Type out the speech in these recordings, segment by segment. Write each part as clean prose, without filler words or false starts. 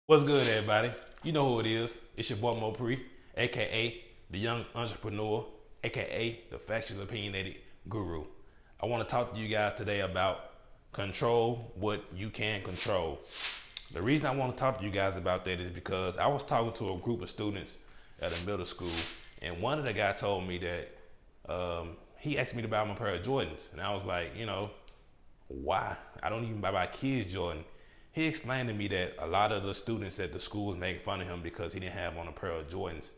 What's good, everybody? You know who it is. It's your boy Mopri, aka the young entrepreneur, aka the factual opinionated guru. I want to talk to you guys today about control what you can control. The reason I want to talk to you guys about that is because I was talking to a group of students at a middle school, and one of the guys told me that he asked me to buy him a pair of Jordans, and I was like, why? I don't even buy my kids Jordan. He explained to me that a lot of the students at the schools make fun of him because he didn't have on a pair of Jordans.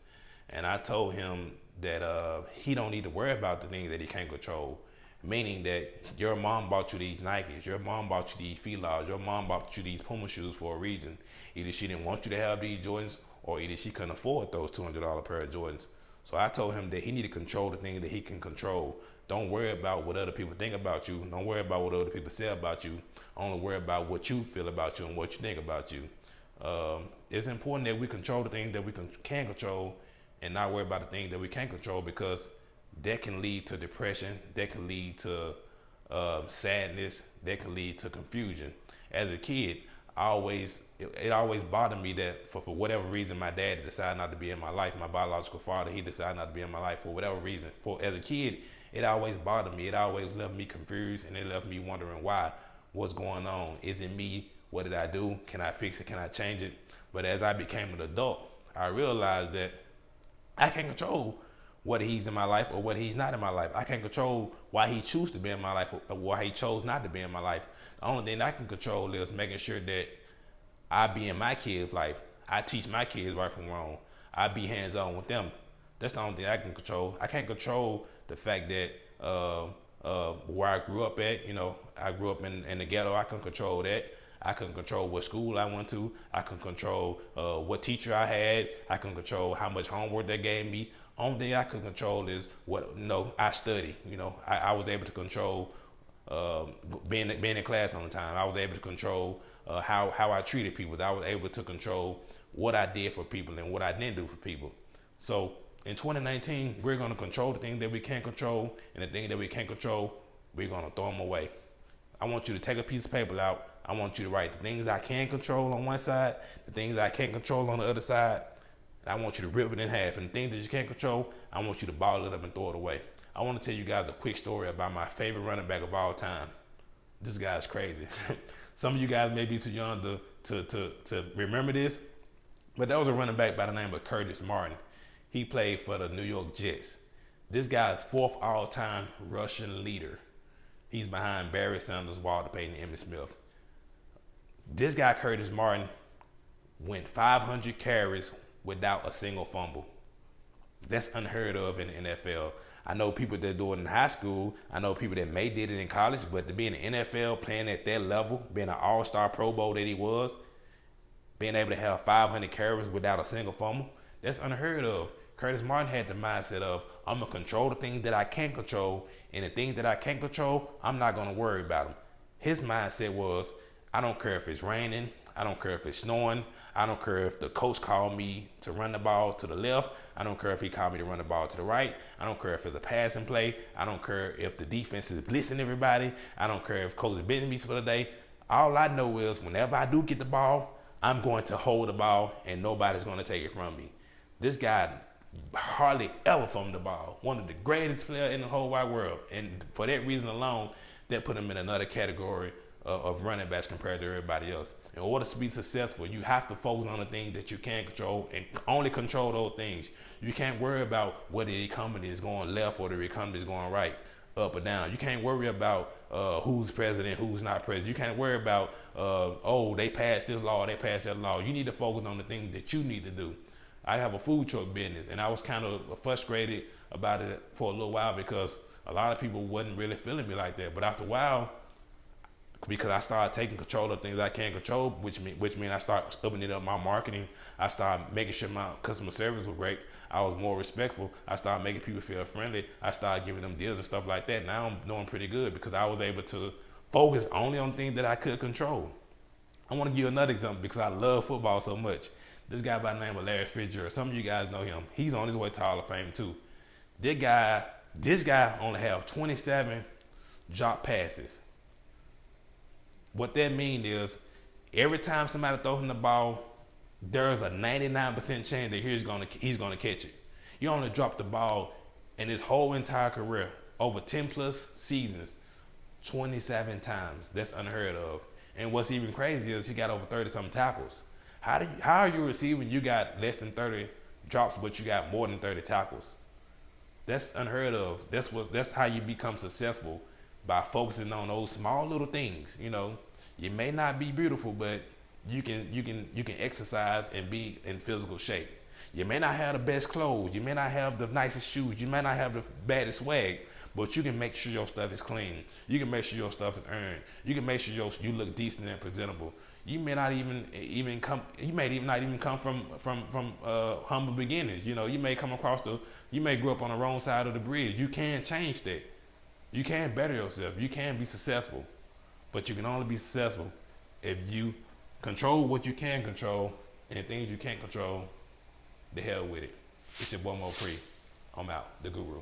And I told him that he don't need to worry about the things that he can't control. Meaning that your mom bought you these Nikes, your mom bought you these Fila's, your mom bought you these Puma shoes for a reason. Either she didn't want you to have these Jordans, or either she couldn't afford those $200 pair of Jordans. So I told him that he need to control the things that he can control. Don't worry about what other people think about you. Don't worry about what other people say about you. Only worry about what you feel about you and what you think about you. It's important that we control the things that we can control and not worry about the things that we can't control, because that can lead to depression, that can lead to sadness, that can lead to confusion. As a kid, it always bothered me that for whatever reason my dad decided not to be in my life. My biological father, he decided not to be in my life for whatever reason. For as a kid, it always bothered me. It always left me confused, and it left me wondering why. What's going on? Is it me? What did I do? Can I fix it? Can I change it? But as I became an adult, I realized that I can't control what he's in my life or what he's not in my life. I can't control why he chose to be in my life or why he chose not to be in my life. The only thing I can control is making sure that I be in my kids' life. I teach my kids right from wrong. I be hands on with them. That's the only thing I can control. I can't control the fact that where I grew up at, I grew up in the ghetto. I can control that. I can control what school I went to. I can control what teacher I had. I can control how much homework they gave me. Only thing I can control is what I study. I was able to control being in class on the time. I was able to control how I treated people. I was able to control what I did for people and what I didn't do for people. So in 2019, we're going to control the things that we can't control, and the things that we can't control, we're going to throw them away. I want you to take a piece of paper out. I want you to write the things I can control on one side, the things I can't control on the other side. And I want you to rip it in half. And the things that you can't control, I want you to ball it up and throw it away. I want to tell you guys a quick story about my favorite running back of all time. This guy's crazy. Some of you guys may be too young to remember this, but that was a running back by the name of Curtis Martin. He played for the New York Jets. This guy is fourth all-time rushing leader. He's behind Barry Sanders, Walter Payton, and Emmitt Smith. This guy, Curtis Martin, went 500 carries without a single fumble. That's unheard of in the NFL. I know people that do it in high school. I know people that may did it in college, but to be in the NFL, playing at that level, being an all-star Pro Bowl that he was, being able to have 500 carries without a single fumble, that's unheard of. Curtis Martin had the mindset of, I'm going to control the things that I can't control, and the things that I can't control, I'm not going to worry about them. His mindset was, I don't care if it's raining, I don't care if it's snowing, I don't care if the coach called me to run the ball to the left, I don't care if he called me to run the ball to the right, I don't care if it's a passing play, I don't care if the defense is blitzing everybody, I don't care if coach is benching me for the day. All I know is whenever I do get the ball, I'm going to hold the ball and nobody's going to take it from me. This guy hardly ever fumbled the ball. One of the greatest players in the whole wide world. And for that reason alone, that put him in another category of running backs compared to everybody else. In order to be successful, you have to focus on the things that you can control and only control those things. You can't worry about whether the economy is going left or the economy is going right, up or down. You can't worry about who's president, who's not president. You can't worry about, they passed this law, they passed that law. You need to focus on the things that you need to do. I have a food truck business, and I was kind of frustrated about it for a little while because a lot of people wasn't really feeling me like that. But after a while, because I started taking control of things I can't control, which means I started opening up my marketing. I started making sure my customer service was great. I was more respectful. I started making people feel friendly. I started giving them deals and stuff like that. Now I'm doing pretty good because I was able to focus only on things that I could control. I want to give you another example because I love football so much. This guy by the name of Larry Fitzgerald. Some of you guys know him. He's on his way to Hall of Fame too. This guy only have 27 drop passes. What that means is every time somebody throws him the ball, there's a 99% chance that he's gonna catch it. You only dropped the ball in his whole entire career, over 10 plus seasons, 27 times. That's unheard of. And what's even crazier is he got over 30 something tackles. How are you receiving? You got less than 30 drops, but you got more than 30 tackles. That's unheard of. That's how you become successful, by focusing on those small little things. You know, you may not be beautiful, but you can exercise and be in physical shape. You may not have the best clothes, you may not have the nicest shoes, you may not have the baddest swag, but you can make sure your stuff is clean. You can make sure your stuff is earned. You can make sure you look decent and presentable. You may not even come. You may not even come from humble beginnings. You know, you may come you may grow up on the wrong side of the bridge. You can change that. You can better yourself. You can be successful, but you can only be successful if you control what you can control, and things you can't control, the hell with it. It's your boy Mo Pre. I'm out, the Guru.